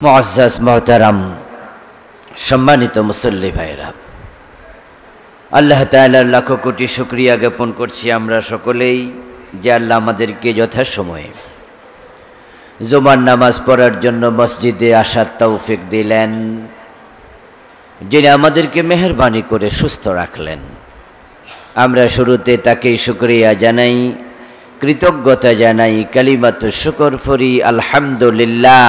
মুআজ্জাজ মোহতারাম সম্মানিত মুসল্লি ভাইরা, আল্লাহ তাআলার লাখ কোটি শুকরিয়া জ্ঞাপন করছি আমরা সকলেই যে আল্লাহ আমাদেরকে যথাসময়ে জুমার নামাজ পড়ার জন্য মসজিদে আসার তৌফিক দিলেন, যিনি আমাদেরকে মেহেরবানি করে সুস্থ রাখলেন। আমরা শুরুতে তাকেই শুকরিয়া জানাই, কৃতজ্ঞতা জানাই, কালিমাতু শুকর ফরি আলহামদুলিল্লাহ।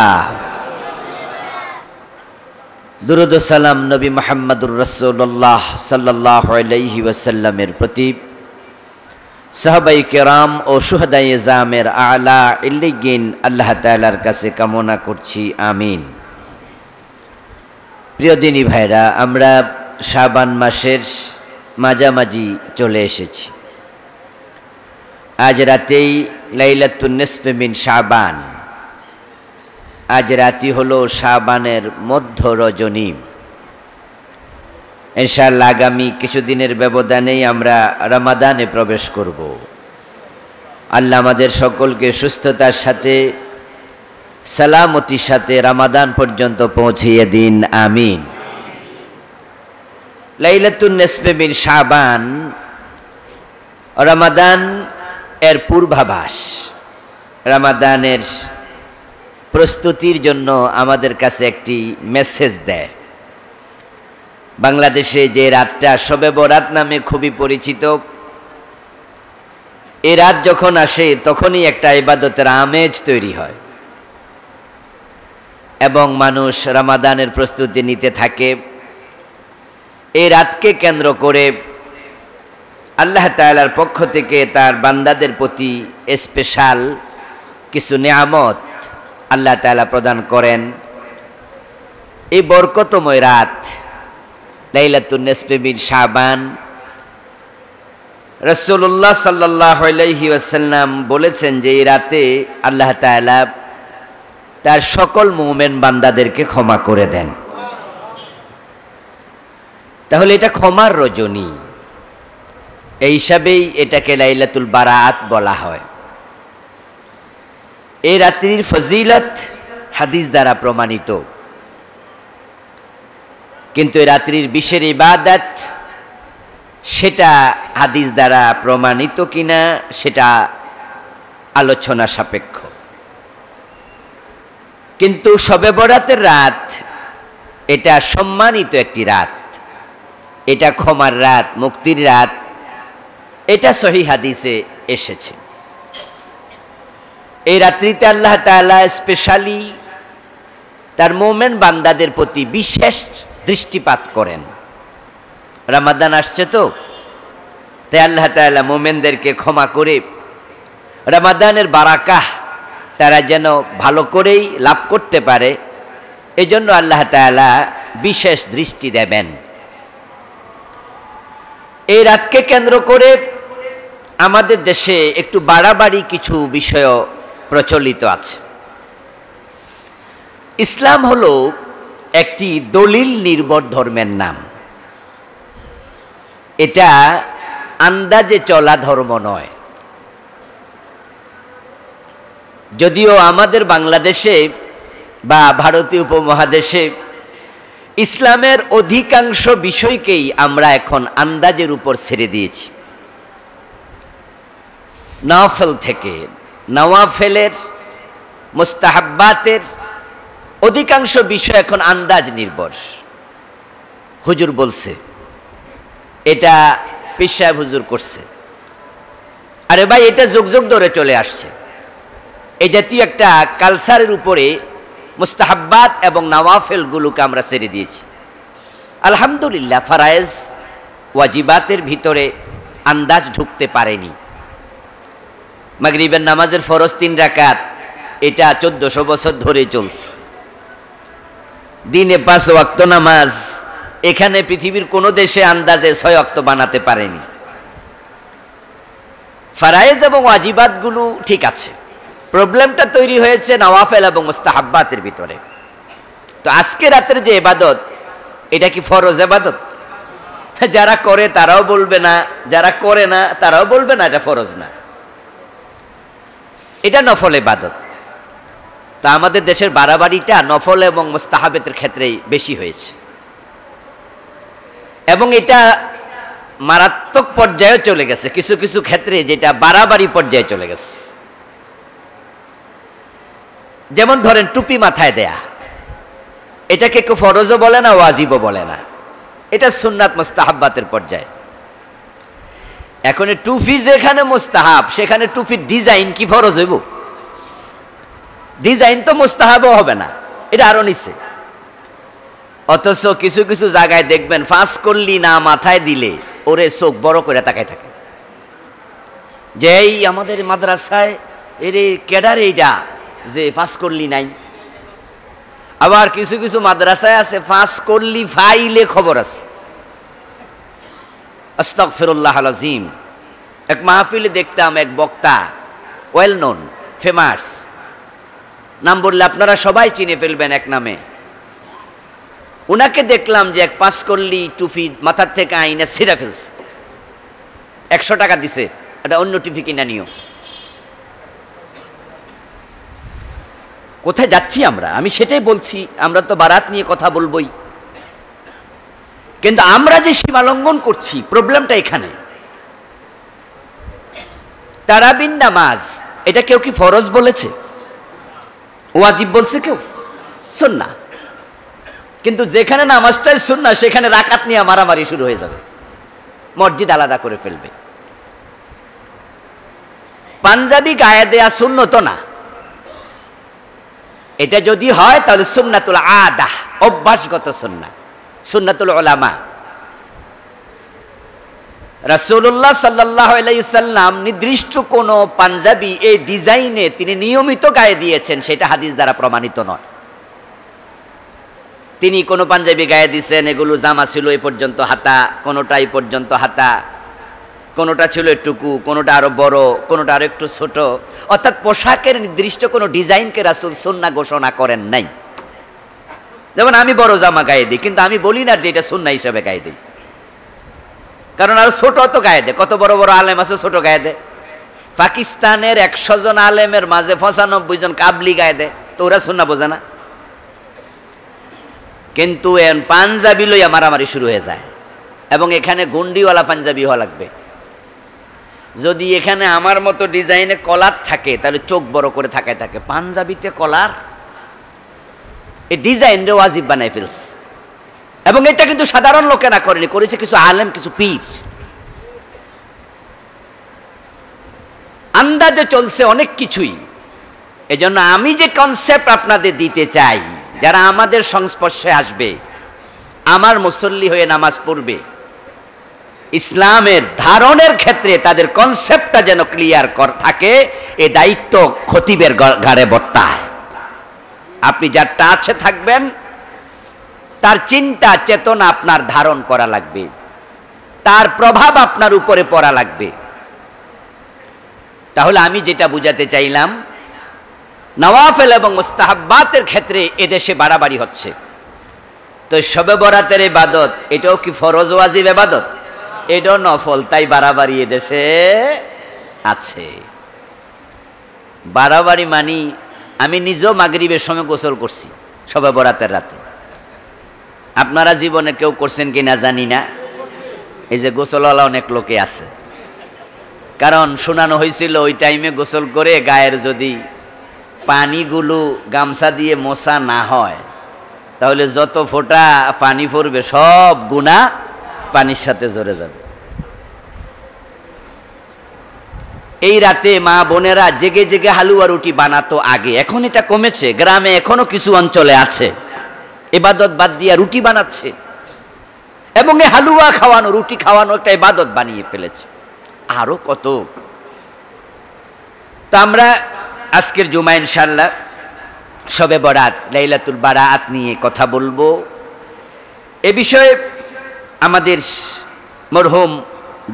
দুরুদ ও সালাম নবী মুহাম্মদুর রাসূলুল্লাহ সাল্লাল্লাহু আলাইহি ওয়াসাল্লামের প্রতি, সাহাবায়ে কেরাম ও শুহাদায়ে জামের আলা ইল্লিগিন আল্লাহ তাআলার কাছে কামনা করছি, আমিন। প্রিয় দিনী ভাইরা, আমরা শাবান মাসের মাঝামাঝি চলে এসেছি। আজ রাতেই লাইলাতুন নিসফে মিন শাবান, আজ রাতি হলো শাবানের মধ্য রজনী। ইনশাআল্লাহ আগামী কিছুদিনের ব্যবধানেই আমরা রমাদানে প্রবেশ করব। আল্লাহ আমাদের সকলকে সুস্থতার সাথে সালামতির সাথে রমাদান পর্যন্ত পৌঁছিয়ে দিন, আমিন। লাইলাতুন নিসফে মিন শাবান রমাদান এর পূর্বাভাস, রমাদানের প্রস্তুতির জন্য আমাদের কাছে একটি মেসেজ দেয়। বাংলাদেশে যে রাতটা শবে বরাত নামে খুবই পরিচিত, এই রাত যখন আসে তখনই একটা ইবাদতের আমেজ তৈরি হয় এবং মানুষ রমাদানের প্রস্তুতি নিতে থাকে। এই রাতকে কেন্দ্র করে আল্লাহ তাআলার পক্ষ থেকে তার বান্দাদের প্রতি স্পেশাল কিছু নিয়ামত আল্লাহ তাআলা প্রদান করেন। এই বরকতময় রাত লাইলাতুন নিসফে মিন শাবান, রাসূলুল্লাহ সাল্লাল্লাহু আলাইহি ওয়াসাল্লাম বলেছেন যে এই রাতে আল্লাহ তাআলা তার সকল মুমিন বান্দাদেরকে ক্ষমা করে দেন। তাহলে এটা ক্ষমার রজনী, এই হিসাবেই এটাকে লাইলাতুল বারাআত বলা হয়। এই রাত্রির ফজিলত হাদিস দ্বারা প্রমাণিত, কিন্তু এই রাত্রির বিশেষ ইবাদত সেটা হাদিস দ্বারা প্রমাণিত কিনা সেটা আলোচনা সাপেক্ষ। কিন্তু শবে বরাতের রাত এটা সম্মানিত একটি রাত, এটা ক্ষমার রাত, মুক্তির রাত, এটা সহিহ হাদিসে এসেছে। এই রাত্রিতে আল্লাহ তাআলা স্পেশালি তার মুমিন বান্দাদের প্রতি বিশেষ দৃষ্টিপাত করেন। রমাদান আসছে তো, তাই আল্লাহ তাআলা মুমিনদেরকে ক্ষমা করে রমাদানের বারাকাহ তারা যেন ভালো করেই লাভ করতে পারে, এজন্য আল্লাহ তাআলা বিশেষ দৃষ্টি দেবেন। এই রাতকে কেন্দ্র করে আমাদের দেশে একটু বাড়াবাড়ি কিছু বিষয় প্রচলিত আছে। ইসলাম হলো একটি দলিল নির্ভর ধর্মের নাম, এটা আন্দাজে চলা ধর্ম নয়। যদিও আমাদের বাংলাদেশে বা ভারতীয় উপমহাদেশে ইসলামের অধিকাংশ বিষয়কেই আমরা এখন আন্দাজের উপর ছেড়ে দিয়েছি। নফল থেকে নওয়াফেলের, মুস্তাহাব্বাতের অধিকাংশ বিষয় এখন আন্দাজ নির্ভর। হুজুর বলছে, এটা পীর সাহেব হুজুর করছে, আরে ভাই এটা যুগ যুগ ধরে চলে আসছে। এই জাতীয় একটা কালচারের উপরে মুস্তাহাব্বাত এবং নওয়াফেলগুলোকে আমরা ছেড়ে দিয়েছি। আলহামদুলিল্লাহ, ফারায়েজ ওয়াজিবাতের ভিতরে আন্দাজ ঢুকতে পারেনি। মাগরিবের নামাজের ফরজ 3 রাকাত, এটা 1400 বছর ধরে চলছে। দিনে 5 ওয়াক্ত নামাজ, এখানে পৃথিবীর কোনো দেশে আন্দাজে 6 ওয়াক্ত বানাতে পারেনি। ফারায়েজ এবং ওয়াজিবাতগুলো ঠিক আছে, প্রবলেমটা তৈরি হয়েছে নওয়াফেল এবং মুস্তাহাব্বাতের ভিতরে। তো আজকে রাতের যে ইবাদত, এটা কি ফরজ ইবাদত? যারা করে তারাও বলবে না, যারা করে না তারাও বলবে না এটা ফরজ না, এটা নফল ইবাদত। তো আমাদের দেশের বাড়াবাড়িটা নফল এবং মুস্তাহাবের ক্ষেত্রেই বেশি হয়েছে, এবং এটা মারাত্মক পর্যায়ে চলে গেছে কিছু কিছু ক্ষেত্রে, যেটা বাড়াবাড়ি পর্যায়ে চলে গেছে। যেমন ধরেন টুপি মাথায় দেয়া, এটাকে কেউ ফরজও বলে না, ওয়াজিবও বলে না, এটা সুন্নাত মুস্তাহাব্বাতের পর্যায়ে। এখন টুপি যেখানে মুস্তাহাব, সেখানে টুপির ডিজাইন কি ফরজ হইব? ডিজাইন তো মুস্তাহাবও হবে না, এটা আরো নিচে। অথচ কিছু কিছু জায়গায় দেখবেন ফাঁস করলি না মাথায় দিলে ওরে চোখ বড় করে তাকায় থাকে, যে এই আমাদের মাদ্রাসায় এরে কেডার এইটা যে ফাঁস করলি নাই। আবার কিছু কিছু মাদ্রাসায় আছে ফাঁস করলি ফাইলে খবর আছে। আস্তাগফিরুল্লাহ আল-আযীম। এক মাহফিলে দেখতাম এক বক্তা, ওয়েল নোন, ফেমাস, নাম বললে আপনারা সবাই চিনে ফেলবেন এক নামে। উনাকে দেখলাম যে এক পাস করলি টুপি মাথার থেকে আইনা ছিঁড়ে ফেলছে, 100 টাকা দিছে, এটা অন্য টুপি কিনা নিও। কোথায় যাচ্ছি আমরা? আমি সেটাই বলছি, আমরা তো বারাত নিয়ে কথা বলবই, কিন্তু আমরা যে সীমালঙ্ঘন করছি, প্রবলেমটা এখানে। তারাবির নামাজ, এটা কেউ কি ফরজ বলেছে? ওয়াজিব বলছে কেউ? সুন্নাহ। কিন্তু যেখানে নামাজটাই সুন্নাহ, সেখানে রাকাত নিয়ে মারামারি শুরু হয়ে যাবে, মসজিদ আলাদা করে ফেলবে। পাঞ্জাবি গায়ে দেয়া সুন্নত না, এটা যদি হয় তাহলে সুন্নাতুল আদাহ, অভ্যাসগত সুন্নাহ, সুন্নাতুল উলামা। রাসূলুল্লাহ সাল্লাল্লাহু আলাইহি সাল্লাম নির্দিষ্ট কোন পাঞ্জাবি এই ডিজাইনে তিনি নিয়মিত গায়ে দিয়েছেন, সেটা হাদিস দ্বারা প্রমাণিত নয়। তিনি কোন পাঞ্জাবি গায়ে দিয়েছেন, এগুলো জামা ছিল এই পর্যন্ত হাতা, কোনোটা এই পর্যন্ত হাতা, কোনোটা ছিল একটুকু, কোনোটা আরো বড়, কোনোটা আরো একটু ছোট, অর্থাৎ পোশাকের নির্দিষ্ট কোনো ডিজাইনকে রাসূল সুন্নাহ ঘোষণা করেন নাই। যেমন আমি বড় জামা গায়ে দিই, কিন্তু আমি বলি না যে এটা সুন্নাহ হিসেবে গায়ে দিই, কারণ আরো ছোট তো গায়ে দেয়, কত বড় বড় আলেম আছে ছোট গায়ে দেয়। পাকিস্তানের 100 জন আলেমের মাঝে 95 জন কাবলি গায়ে দেয়, তো ওরা সুন্নাহ বোঝে না। কিন্তু পাঞ্জাবি লইয়া মারামারি শুরু হয়ে যায়, এবং এখানে গুন্ডিওয়ালা পাঞ্জাবি হওয়া লাগবে। যদি এখানে আমার মতো ডিজাইনে কলার থাকে, তাহলে চোখ বড় করে থাকায় থাকে। পাঞ্জাবিতে কলার, এই ডিজাইনরে ওয়াজিব বানাই ফেলছে। এবং এটা কিন্তু সাধারণ লোকেরা করেনি, করেছে কিছু আলেম, কিছু পীর। আন্দাজে চলছে অনেক কিছুই। এজন্য আমি যে কনসেপ্ট আপনাদের দিতে চাই, যারা আমাদের সংস্পর্শে আসবে, আমার মুসল্লি হয়ে নামাজ পড়বে, ইসলামের ধারণের ক্ষেত্রে তাদের কনসেপ্টটা যেন ক্লিয়ার থাকে, এই দায়িত্ব খতিবের ঘাড়ে বর্তায়। আপনি যার টাচে থাকবেন, তার চিন্তা চেতনা আপনার ধারণ করা লাগবে, তার প্রভাব আপনার উপরে পড়া লাগবে। তাহলে আমি যেটা বুঝাতে চাইলাম, নওয়াফেল এবং মুস্তাহাব্বাতের ক্ষেত্রে এদেশে বাড়াবাড়ি হচ্ছে। তো শবে বরাতের ইবাদত, এটাও কি ফরজ ওয়াজিব ইবাদত? এটাও নফল, তাই বাড়াবাড়ি এদেশে আছে। বাড়াবাড়ি মানি, আমি নিজেও মাগরিবের সময় গোসল করছি শবে বরাতের রাতে। আপনারা জীবনে কেউ করছেন কি না জানি না, এই যে গোসলওয়ালা অনেক লোকে আছে। কারণ শোনানো হয়েছিল ওই টাইমে গোসল করে গায়ের যদি পানিগুলো গামছা দিয়ে মোছা না হয়, তাহলে যত ফোঁটা পানি পড়বে সব গুনাহ পানির সাথে ঝরে যাবে। এই রাতে মা বোনেরা জেগে জেগে হালুয়া রুটি বানাতো আগে, এখন এটা কমেছে। গ্রামে এখনো কিছু অঞ্চলে আছে ইবাদত বাদ দিয়া রুটি বানাচ্ছে, এবং এই হালুয়া খাওয়ানো, রুটি খাওয়ানো একটা ইবাদত বানিয়ে ফেলেছে। আরো কত। তো আমরা আজকের জুমা ইনশাআল্লাহ শবে বরাত, লাইলাতুল বারাত নিয়ে কথা বলবো। এ বিষয়ে আমাদের মরহুম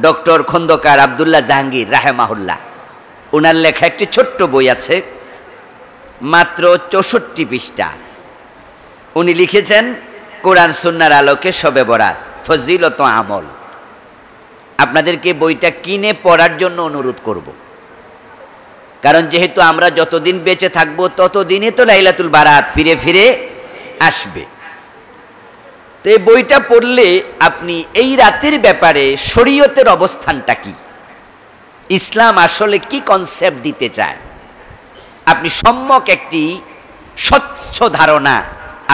ডক্টর খন্দকার আব্দুল্লাহ জাহাঙ্গীর রাহেমাহুল্লাহ, ওনার লেখা একটি ছোট্ট বই আছে, মাত্র 64 পৃষ্ঠা। উনি লিখেছেন কোরআন সুন্নাহর আলোকে শবে বরাত, ফজিলত ও আমল। আপনাদেরকে বইটা কিনে পড়ার জন্য অনুরোধ করব। কারণ যেহেতু আমরা যতদিন বেঁচে থাকবো ততদিনে তো লাইলাতুল বারাত ফিরে ফিরে আসবে। তো এই বইটা পড়লে আপনি এই রাতের ব্যাপারে শরীয়তের অবস্থানটা কি, ইসলাম আসলে কি কনসেপ্ট দিতে চায়, আপনি সম্যক একটি স্বচ্ছ ধারণা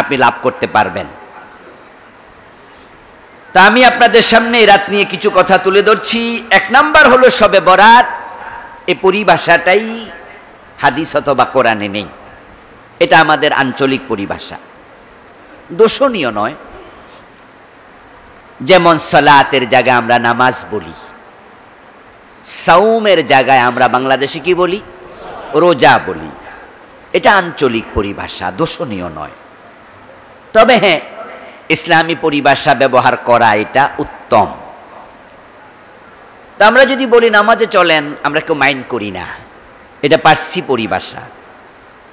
আপনি লাভ করতে পারবেন। তা আমি আপনাদের সামনে এই রাত নিয়ে কিছু কথা তুলে ধরছি। এক নাম্বার হলো শবে বরাত, এই পরিভাষাটাই হাদিস অথবা কোরআনে নেই, এটা আমাদের আঞ্চলিক পরিভাষা, দোষণীয় নয়। যেমন সালাতের জায়গায় আমরা নামাজ বলি, সাওমের জায়গায় আমরা বাংলাদেশে কি বলি, রোজা বলি, এটা আঞ্চলিক পরিভাষা, দোষণীয় নয়। তবে হ্যাঁ, ইসলামী পরিভাষা ব্যবহার করা এটা উত্তম। তা আমরা যদি বলি নামাজে চলেন, আমরা কেউ মাইন্ড করি না, এটা পার্সি পরিভাষা।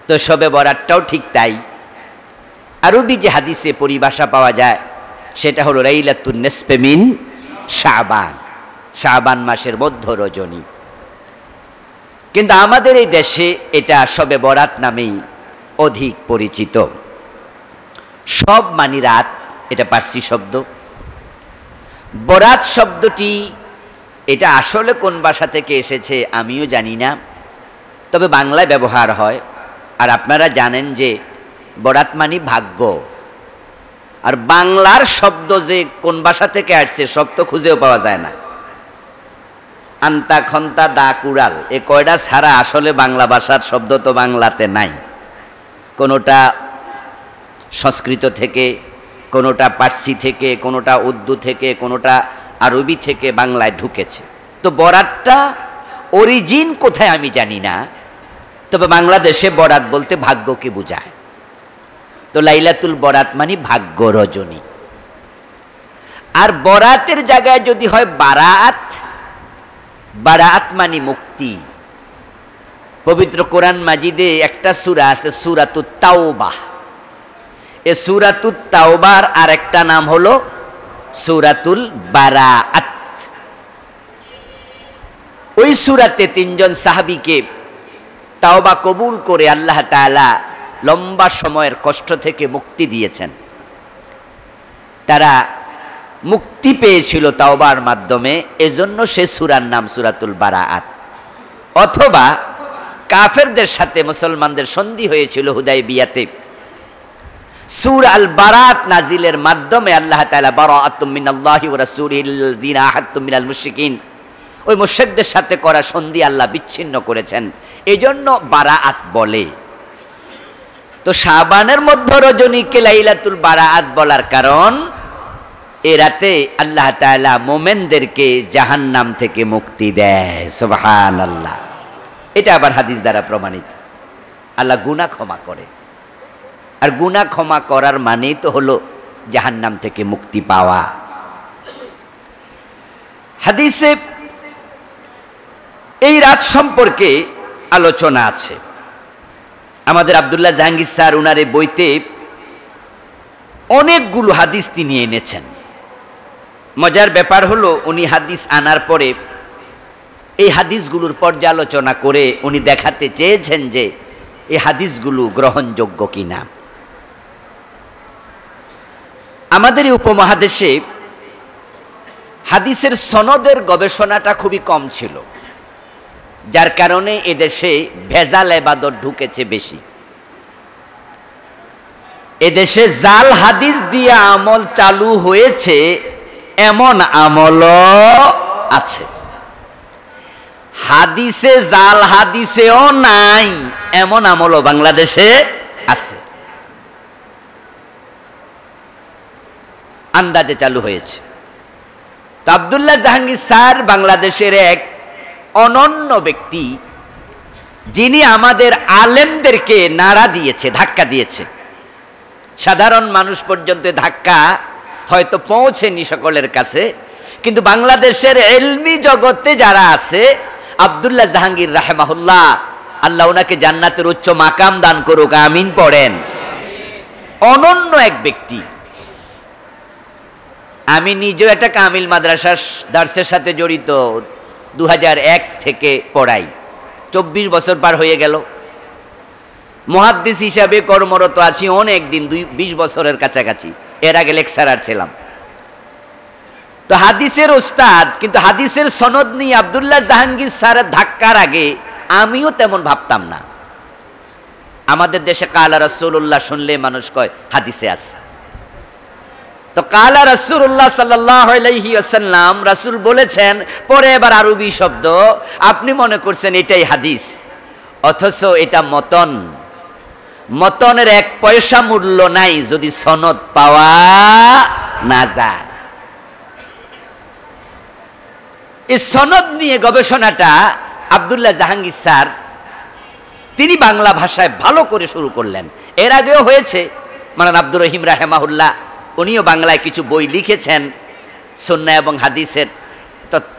তো শবে বরাতটাও ঠিক তাই। আরবি যে হাদিসে পরিভাষা পাওয়া যায় সেটা হলো লাইলাতুন নিসফে মিন শাবান, শাবান মাসের মধ্য রজনী। কিন্তু আমাদের এই দেশে এটা শবে বরাত নামেই অধিক পরিচিত। সব মানি রাত, এটা পার্সি শব্দ। বরাত শব্দটি এটা আসলে কোন ভাষা থেকে এসেছে আমিও জানি না, তবে বাংলায় ব্যবহার হয়। আর আপনারা জানেন যে বরাত মানি ভাগ্য, আর বাংলার শব্দ যে কোন ভাষা থেকে আসছে সব তো খুঁজেও পাওয়া যায় না। আন্তা খন্তা দা কুড়াল এ কয়টা ছাড়া আসলে বাংলা ভাষার শব্দ তো বাংলাতে নাই। কোনোটা সংস্কৃত থেকে, কোনোটা পার্সি থেকে, কোনোটা উর্দু থেকে, কোনোটা আরবি থেকে বাংলায় ঢুকেছে। তো বরাতটা অরিজিন কোথায় আমি জানি না, তবে বাংলাদেশে বরাত বলতে ভাগ্যকে বোঝায়। তো লাইলাতুল বরাত মানে ভাগ্য রজনী। আর বরাতের জায়গায় যদি হয় বারাত, বারাত মানে মুক্তি। পবিত্র কোরআন মাজিদে একটা সূরা আছে সূরাতুত তাওবাহ, এই সূরাতুত তাওবার আর একটা নাম হলো সূরাতুল বারাআত। ওই সূরাতে তিনজন সাহাবীকে তাওবা কবুল করে আল্লাহ তাআলা লম্বা সময়ের কষ্ট থেকে মুক্তি দিয়েছেন। তারা মুক্তি পেয়েছিল তাওবার মাধ্যমে, এজন্য সে সূরার নাম সূরাতুল বারাআত। অথবা কাফেরদের সাথে মুসলমানদের সন্ধি হয়েছিল হুদায়বিয়াতে, সূরা আল বারাত নাজিলের মাধ্যমে আল্লাহ তাআলা বারাআতুম মিনাল্লাহি ওয়া রাসূলিল্লাযিনা আহাদতুম মিনাল মুশরিকিন, ওই মুশরিকদের সাথে করা সন্ধি আল্লাহ বিচ্ছিন্ন করেছেন, এজন্য বারাআত বলে। তো শাবানের মধ্য রজনীকে লাইলাতুল বারাআত বলার কারণ এ রাতে আল্লাহ তাআলা মুমিনদেরকে জাহান্নাম থেকে মুক্তি দেয়। সুবহানাল্লাহ। এটা আবার হাদিস দ্বারা প্রমাণিত। আল্লাহ গুনাহ ক্ষমা করে, আর গুনাহ ক্ষমা করার মানেই তো হলো জাহান্নাম থেকে মুক্তি পাওয়া। হাদিসে এই রাত সম্পর্কে আলোচনা আছে। আমাদের আব্দুল্লাহ জাহাঙ্গীর স্যার উনার এই বইতে অনেকগুলো হাদিস তিনি এনেছেন। মজার ব্যাপার হলো উনি হাদিস আনার পরে এই হাদিসগুলোর পর্যালোচনা করে উনি দেখাতে চেয়েছেন যে এই হাদিসগুলো গ্রহণযোগ্য কিনা। আমাদের এই উপমহাদেশে হাদিসের সনদের গবেষণাটা খুবই কম ছিল, যার কারণে এদেশে ভেজাল ইবাদত ঢুকেছে বেশি। এদেশে জাল হাদিস দিয়ে আমল চালু হয়েছে, এমন আমলও আছে। হাদিসে জাল হাদিসেও নাই এমন আমলও বাংলাদেশে আছে, আন্দাজে চালু হয়েছে। তো আব্দুল্লাহ জাহাঙ্গীর স্যার বাংলাদেশের এক অনন্য ব্যক্তি, যিনি আমাদের আলেমদেরকে নাড়া দিয়েছে, ধাক্কা দিয়েছে। সাধারণ মানুষ পর্যন্ত ধাক্কা হয়তো পৌঁছেনি সকলের কাছে, কিন্তু বাংলাদেশের ইলমি জগতে যারা আছে, আব্দুল্লাহ জাহাঙ্গীর রাহেমাহুল্লাহ, আল্লাহ ওনাকে জান্নাতের উচ্চ মাকাম দান করুক, আমিন পড়েন। অনন্য এক ব্যক্তি। আমি নিজেও একটা কামিল মাদ্রাসার দার্সের সাথে জড়িত, 2001 থেকে পড়াই, 24 বছর পার হয়ে গেল। মুহাদ্দিস হিসাবে কর্মরত আছি অনেক দিন, 20 বছরের কাছাকাছি। এর আগে লেকচারার ছিলাম। তো হাদিসের ওস্তাদ, কিন্তু হাদিসের সনদ নিয়ে আব্দুল্লাহ জাহাঙ্গীর স্যারের ধাক্কার আগে আমিও তেমন ভাবতাম না। আমাদের দেশে কালা রাসূলুল্লাহ শুনলে মানুষ কয় হাদিসে আছে। তো কালা রাসূলুল্লাহ সাল্লাল্লাহু আলাইহি ওয়াসাল্লাম, রাসূল বলেছেন, পরে এবার আরবি শব্দ, আপনি মনে করছেন এটাই হাদিস, অথচ এটা মতন। মতনের 1 পয়সা মূল্য নাই যদি সনদ পাওয়া না যায়। এই সনদ নিয়ে গবেষণাটা আব্দুল্লাহ জাহাঙ্গীর স্যার তিনি বাংলা ভাষায় ভালো করে শুরু করলেন। এর আগেও হয়েছে, মাওলানা আব্দুর রহিম রাহেমাহুল্লাহ উনিও বাংলায় কিছু বই লিখেছেন সুন্নাহ এবং হাদিসের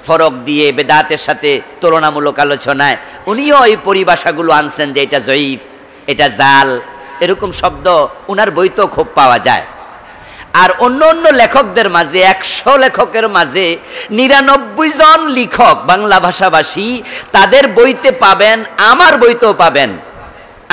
ফরক দিয়ে, বেদাতের সাথে তুলনামূলক আলোচনায়। উনিও এই পরিভাষাগুলো আনছেন যে এটা জয়ীফ, এটা জাল, এরকম শব্দ উনার বইতেও খুব পাওয়া যায়। আর অন্য অন্য লেখকদের মাঝে, 100 লেখকের মাঝে 99 জন লেখক বাংলা ভাষাভাষী, তাদের বইতে পাবেন, আমার বইতেও পাবেন।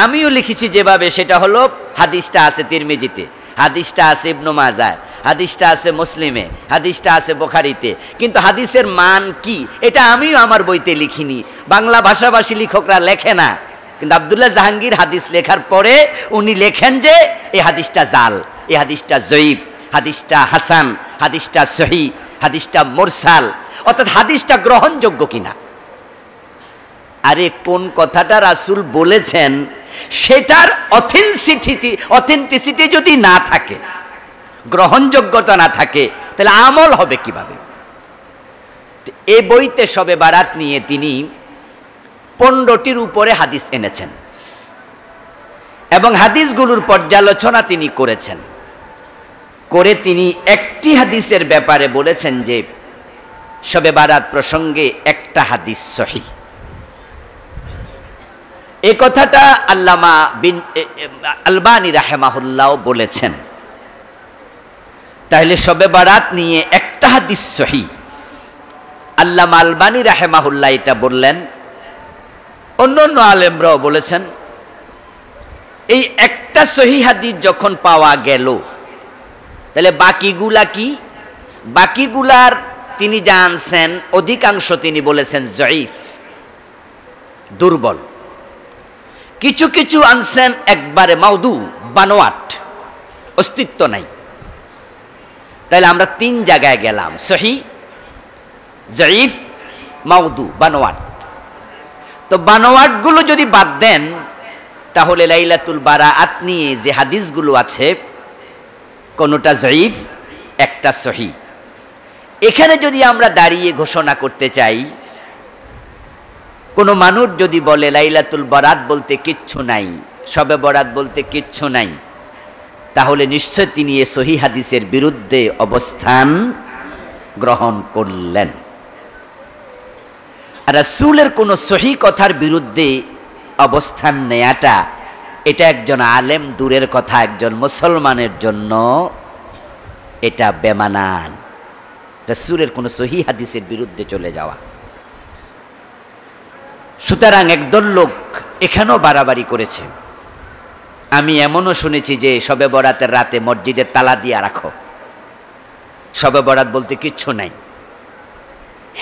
আমিও লিখেছি যেভাবে, সেটা হলো হাদিসটা আছে তিরমিজিতে, হাদিসটা আছে ইবনে মাজাহ, হাদিসটা আছে মুসলিমে, হাদিসটা আছে বুখারীতে। কিন্তু হাদিসের মান কি এটা আমিও আমার বইতে লিখিনি, বাংলা ভাষাভাষী লেখকরা লেখে না। কিন্তু আব্দুল্লাহ জাহাঙ্গীর হাদিস লেখার পরে উনি লেখেন যে এই হাদিসটা জাল, এই হাদিসটা জয়ীফ, হাদিসটা হাসান, হাদিসটা সহিহ, হাদিসটা মুরসাল, অর্থাৎ হাদিসটা গ্রহণযোগ্য কিনা। আরে কোন কথাটা রাসূল বলেছেন সেটার অথেন্টিসিটি যদি না থাকে, গ্রহণযোগ্যতা না থাকে, তাহলে আমল হবে কিভাবে? এই বইতে শবে বারাত নিয়ে তিনি 15টির উপরে হাদিস এনেছেন এবং হাদিসগুলোর পর্যালোচনা তিনি করেছেন। করে তিনি একটি হাদিসের ব্যাপারে বলেছেন যে শবে বারাত প্রসঙ্গে একটা হাদিস সহিহ। এই কথাটা আল্লামা বিন আলবানী রাহেমাহুল্লাহ বলেছেন। তাহলে শবে বারাত নিয়ে একটা হাদিস সহিহ, আল্লামা আলবানী রাহেমাহুল্লাহ এটা বললেন, অন্য অন্য আলেমরাও বলেছেন। এই একটা সহিহ হাদিস যখন পাওয়া গেল, তাহলে বাকিগুলা কি? বাকিগুলার তিনি জানছেন অধিকাংশ তিনি বলেছেন জয়ীফ, দুর্বল। কিছু কিছু আনছেন একবারে মাউদু, বানোয়াট, অস্তিত্ব নাই। তাহলে আমরা 3 জায়গায় গেলাম, সহিহ, জয়ীফ, মাউদু, বানোয়াট। তো বানোয়াটগুলো যদি বাদ দেন, তাহলে লাইলাতুল বারাআত নিয়ে যে হাদিসগুলো আছে কোনটা জয়ীফ, একটা সহিহ। এখানে যদি আমরা দাঁড়িয়ে ঘোষণা করতে চাই, কোনো মানুষ যদি বলে লাইলাতুল বারাত বলতে কিচ্ছু নাই, শবে বরাত বলতে কিচ্ছু নাই, তাহলে নিশ্চয় তিনি এই সহিহ হাদিসের বিরুদ্ধে অবস্থান গ্রহণ করলেন। আর রাসূলের কোনো সহিহ কথার বিরুদ্ধে অবস্থান নেয়াটা, এটা একজন আলেম দূরের কথা, একজন মুসলমানের জন্য এটা বেমানান, রাসূলের কোনো সহিহ হাদিসের বিরুদ্ধে চলে যাওয়া। সুতরাং একদল লোক এখানেও বাড়াবাড়ি করেছে। আমি এমনও শুনেছি যে শবে বরাতের রাতে মসজিদের তালা দিয়ে রাখো, শবে বরাত বলতে কিচ্ছু নাই।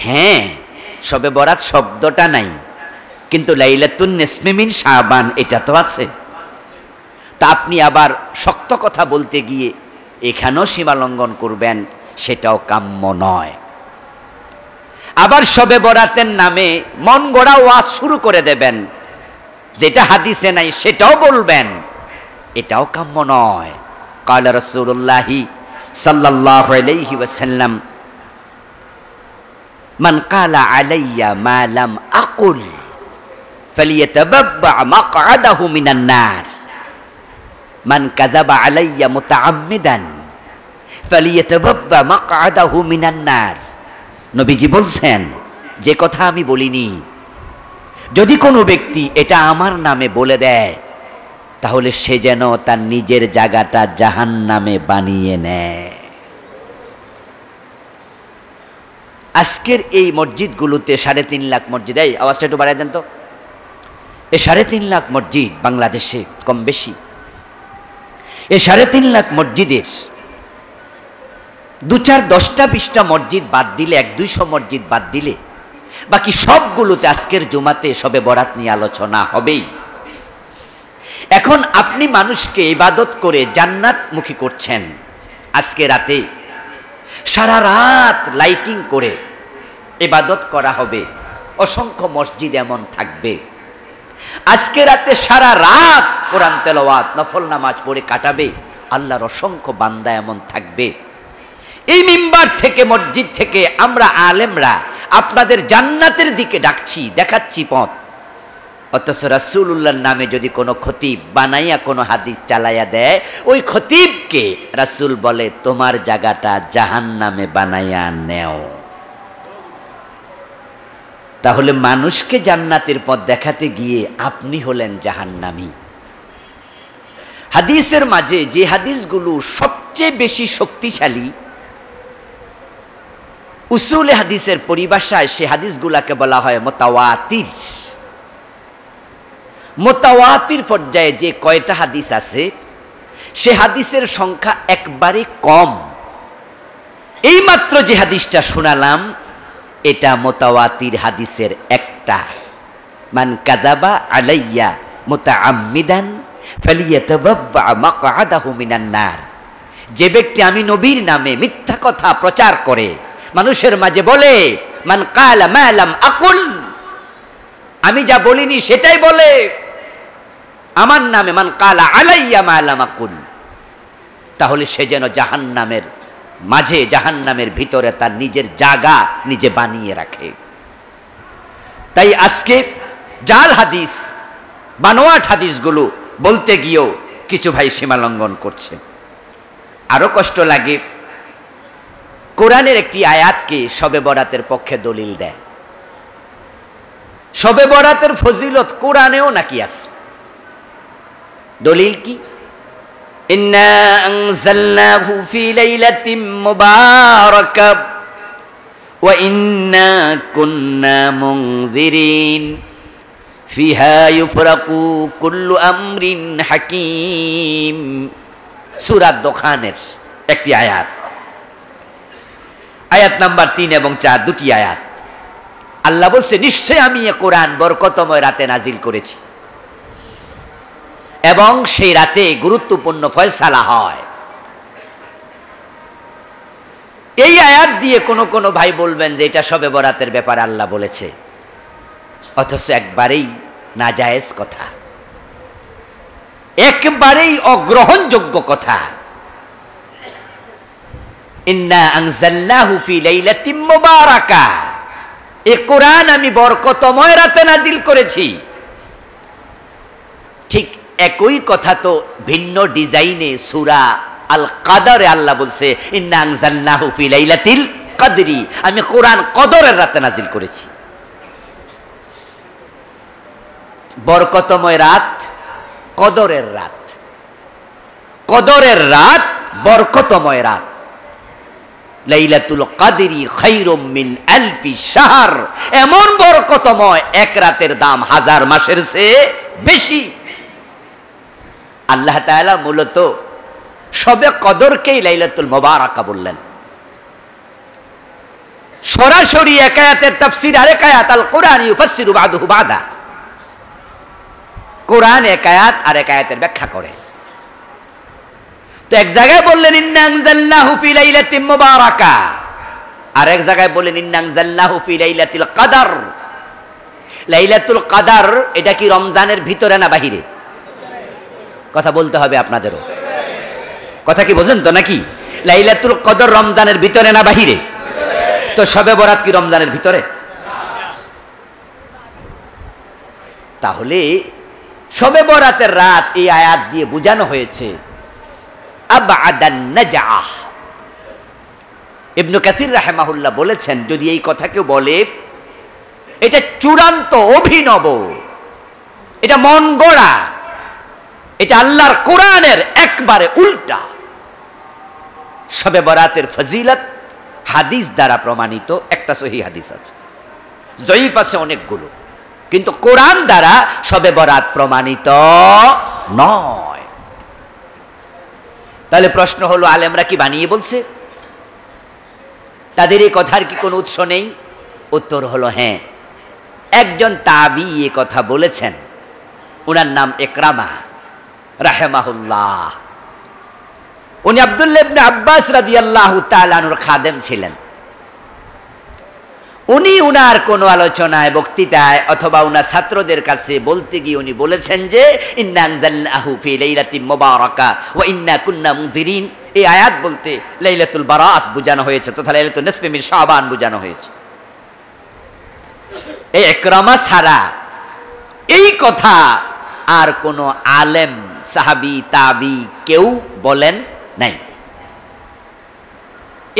হ্যাঁ, শবে বরাত শব্দটা নাই, কিন্তু লাইলাতুন নিসফি মিন শাবান এটা তো আছে। তা আপনি আবার শক্ত কথা বলতে গিয়ে এখানেও সীমা লঙ্ঘন করবেন, সেটাও কাম্য নয়। আবার শবে বরাতের নামে মন গড়া ওয়াজ শুরু করে দেবেন, যেটা হাদিসে নাই সেটাও বলবেন, এটাও কাম্য নয়। কাল রাসূলুল্লাহ সাল্লাল্লাহু আলাইহি ওয়াসাল্লাম, মান কালা আলাইয়া মা লাম আকুল ফালিয়াতাবাব্বা মাকআদাহু মিনান নার, মান কাযাবা আলাইয়া মুতাআম্মিদান ফালিয়াতাবাব্বা মাকআদাহু মিনান নার। নবীজি বলছেন, যে কথা আমি বলিনি, যদি কোনো ব্যক্তি এটা আমার নামে বলে দেয়, তাহলে সে যেন তার নিজের জায়গাটা জাহান্নামে বানিয়ে নেয়। আজকের এই মসজিদগুলোতে 3.5 লাখ মসজিদ, এই আওয়াজটা একটু বাড়াই দেন তো, এ 3.5 লাখ মসজিদ বাংলাদেশে কম বেশি, এ 3.5 লাখ মসজিদের 2-4-10টা-20টা মসজিদ বাদ দিলে, 1-200 মসজিদ বাদ দিলে বাকি সবগুলোতে আজকের জুমাতে শবে বরাত নিয়ে আলোচনা হবেই। এখন আপনি মানুষকে ইবাদত করে জান্নাতমুখী করছেন, আজকে রাতে সারা রাত লাইটিং করে ইবাদত করা হবে, অসংখ্য মসজিদ এমন থাকবে আজকে রাতে সারা রাত কোরআন তেলাওয়াত নফল নামাজ পড়ে কাটাবে, আল্লাহর অসংখ্য বান্দা এমন থাকবে। এই মিম্বার থেকে, মসজিদ থেকে আমরা আলেমরা আপনাদের জান্নাতের দিকে ডাকছি, দেখাচ্ছি পথ, অথচ রাসূলুল্লাহর নামে যদি কোনো খতিব বানাইয়া কোনো হাদিস চালাইয়া দেয়, ওই খতিবকে রাসূল বলে তোমার জায়গাটা জাহান্নামে বানাইয়া নেও। তাহলে মানুষকে জান্নাতের পথ দেখাতে গিয়ে আপনি হলেন জাহান্নামী। হাদিসের মাঝে যে হাদিসগুলো সবচেয়ে বেশি শক্তিশালী, উসুলে হাদিসের পরিভাষায় সে হাদিসগুলাকে বলা হয় মুতাওয়াতির। মুতাওয়াতির পর্যায়ে যে কয়টা হাদিস আছে সে হাদিসের সংখ্যা একবারে কম। এইমাত্র যে হাদিসটা শোনালাম এটা মুতাওয়াতির হাদিসের একটা। মান কাযাবা আলাইয়া মুতাআম্মিদান ফালিয়াতাওয়াব্বা মাকআদাহু মিনান নার। যে ব্যক্তি আমি নবীর নামে মিথ্যা কথা প্রচার করে মানুষের মাঝে বলে, মান কালা মা লাম আকুল, আমি যা বলিনি সেটাই বলে আমার নামে, মান কালা আলাইয়া মা লাম আকুল, তাহলে সে যেন জাহান্নামের মাঝে, জাহান্নামের ভিতরে তার নিজের জায়গা নিজে বানিয়ে রাখে। তাই আজকে জাল হাদিস, বানোয়াট হাদিসগুলো বলতে গিয়েও কিছু ভাই সীমা লঙ্ঘন করছে। আরো কষ্ট লাগে, কোরআনের একটি আয়াতকে শবে বরাতের পক্ষে দলিল দেয়। শবে বরাতের ফজিলত কোরআনেও নাকি আছে, দলিল কি? ইন্না আনজালনাহু ফি লাইলাতিন মুবারাকাহ ওয়া ইন্না কুন্না মুনজিরিন ফিহা ইউফরাকু কুল্লু আমরিন হাকীম। সূরা দোখানের একটি আয়াত, আয়াত নাম্বার 3 এবং 4, দুটি আয়াত। আল্লাহ বলছে, নিশ্চয় আমি এ কোরআন বরকতময় রাতে নাজিল করেছি এবং সেই রাতে গুরুত্বপূর্ণ ফয়সালা হয়। এই আয়াত দিয়ে কোন ভাই বলবেন যে এটা শবে বরাতের ব্যাপারে আল্লাহ বলেছে, অথচ একবারেই নাজায়েজ কথা, একবারেই অগ্রহণযোগ্য কথা। ইন্না আনজালনাহু ফি লাইলাতিন মুবারাকা, এই কোরআন আমি বরকতময় রাতে নাজিল করেছি। ঠিক একই কথা তো ভিন্ন ডিজাইনে সূরা আল কাদরে আল্লাহ বলছে, ইন্না আনজালনাহু ফি লাইলাতিল কদরি, আমি কোরআন কদরের রাতে নাজিল করেছি। বরকতময় রাত, কদরের রাত, কদরের রাত, বরকতময় রাত। লাইলাতুল কদরি খায়রুম মিন আলফি শাহর, এমন বরকতময় এক রাতের দাম 1000 মাসের চেয়ে বেশি। আল্লাহ তাআলা মূলত শবে কদরকেই লাইলাতুল মুবারাকা বললেন। সরাসরি এক আয়াতের তাফসীর আরেক আয়াত, আল কোরআন ইউফাসসিরু বা'দুহু বা'দা, কোরআন এক আয়াত আর এক আয়াতের ব্যাখ্যা করে। তো এক জায়গায় বললেন ইন্না আনজালনাহু ফি লাইলাতিন মুবারাকা, আর এক জায়গায় বললেন ইন্না আনজালনাহু ফি লাইলাতিল কদর। লাইলাতুল কদর এটা কি রমজানের ভিতরে না বাহিরে? কথা বলতে হবে আপনাদেরও, কথা কি বোঝেন তো নাকি? লাইলাতুল কদর রমজানের ভিতরে না বাহিরে? তো শবে বরাত কি রমজানের ভিতরে? তাহলে শবে বরাতের রাত এই আয়াত দিয়ে বোঝানো হয়েছে আবআদান নাজআহ। ইবনে কাসির রাহিমাহুল্লাহ বলেছেন, যদি এই কথা কেউ বলে এটা চূড়ান্ত অভিনব, এটা মন গড়া, এটা আল্লাহর কোরআনের একবারে উল্টা। শবে বরাতের ফজিলত হাদিস দ্বারা প্রমাণিত, একটা সহিহ হাদিস আছে, জয়ীফ আছে অনেকগুলো, কিন্তু কোরআন দ্বারা শবে বরাত প্রমাণিত নয়। তাহলে প্রশ্ন হলো, আলেমরা কি বানিয়ে বলছে? তাদের এই কথার কি কোনো উৎস নেই? উত্তর হলো হ্যাঁ, একজন তাবি এ কথা বলেছেন, ওনার নাম ইকরামা রাহিমাহুল্লাহ। উনি আব্দুল্লাহ ইবনে আব্বাস রাদিয়াল্লাহু তাআলা আনহুর খাদেম ছিলেন। উনি উনার কোনো আলোচনায়, বক্তৃতায় অথবা উনার ছাত্রদের কাছে বলতে গিয়ে উনি বলেছেন যে ইন্না আনজালনাহু ফি লাইলাতিন মুবারাকা ওয়া ইন্না কুন্না মুনজিরিন। এই আয়াত বলতে লাইলাতুল বারাত বোঝানো হয়েছে তথা লাইলাতুন নিসফি মিন শাবান বোঝানো হয়েছে। এই ইকরামা ছাড়া এই কথা আর কোনো আলেম, সাহাবী, তাবি কেউ বলেন নাই।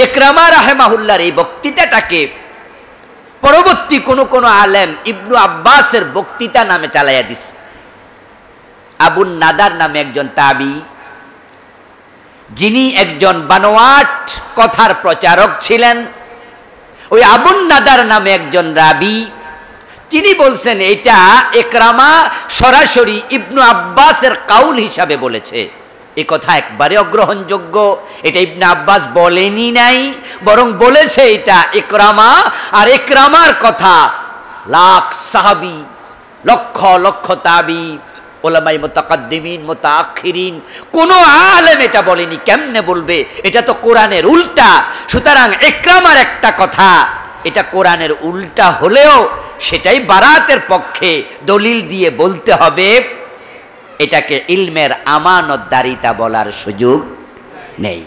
ইকরামা রাহিমাহুল্লাহর এই বক্তৃতাটাকে পরবর্তী কোন আলেম ইবনু আব্বাসের বক্তৃতা নামে চালাইয়া দিছে। আবুন নাদার নামে একজন তাবি, যিনি একজন বানোয়াট কথার প্রচারক ছিলেন, ওই আবুন নাদার নামে একজন রাবি, তিনি বলছেন এটা ইকরামা সরাসরি ইবনু আব্বাসের কাউল হিসাবে বলেছে। এই কথা একবারে অগ্রহণযোগ্য। এটা ইবনে আব্বাস বলেনি নাই, বরং বলেছে এটা ইকরামা। আর ইকরামার কথা লাখ সাহাবী, লক্ষ লক্ষ তাবি, উলামায়ে মুতাকাদ্দিমিন, মুতাআখিরিন, কোনো আলেম এটা বলেনি। কেমনে বলবে? এটা তো কোরআনের উল্টা। সুতরাং ইকরামার একটা কথা এটা কোরআনের উল্টা হলেও সেটাই বারাতের পক্ষে দলিল দিয়ে বলতে হবে। এটাকে ইলমের আমানতদারিতা বলার সুযোগ নেই।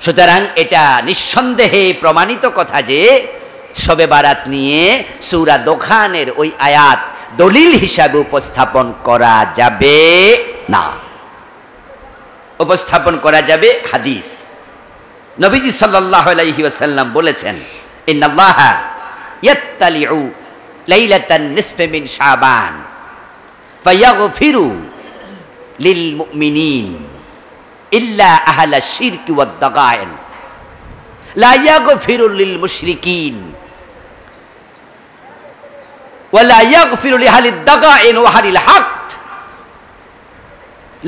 সুতরাং এটা নিঃসন্দেহে প্রমাণিত কথা যে শবে বারাত নিয়ে সূরা দোখানের ওই আয়াত দলিল হিসাবে উপস্থাপন করা যাবে না। উপস্থাপন করা যাবে হাদিস। নবীজি সাল্লাল্লাহু আলাইহি ওয়াসাল্লাম বলেছেন, ইন্নাল্লাহা ইয়াত্তালিউ লাইলাতান নিসফি মিন শাবান ফায়াগফিরু লিল মুমিনিন ইল্লা আহলা শিরকি ওয়াদ দাগাইন লা ইয়াগফিরু লিল মুশরিকিন ওয়া লা ইয়াগফিরু লিআহলিদ দাগাইন ওয়া আহলিল হক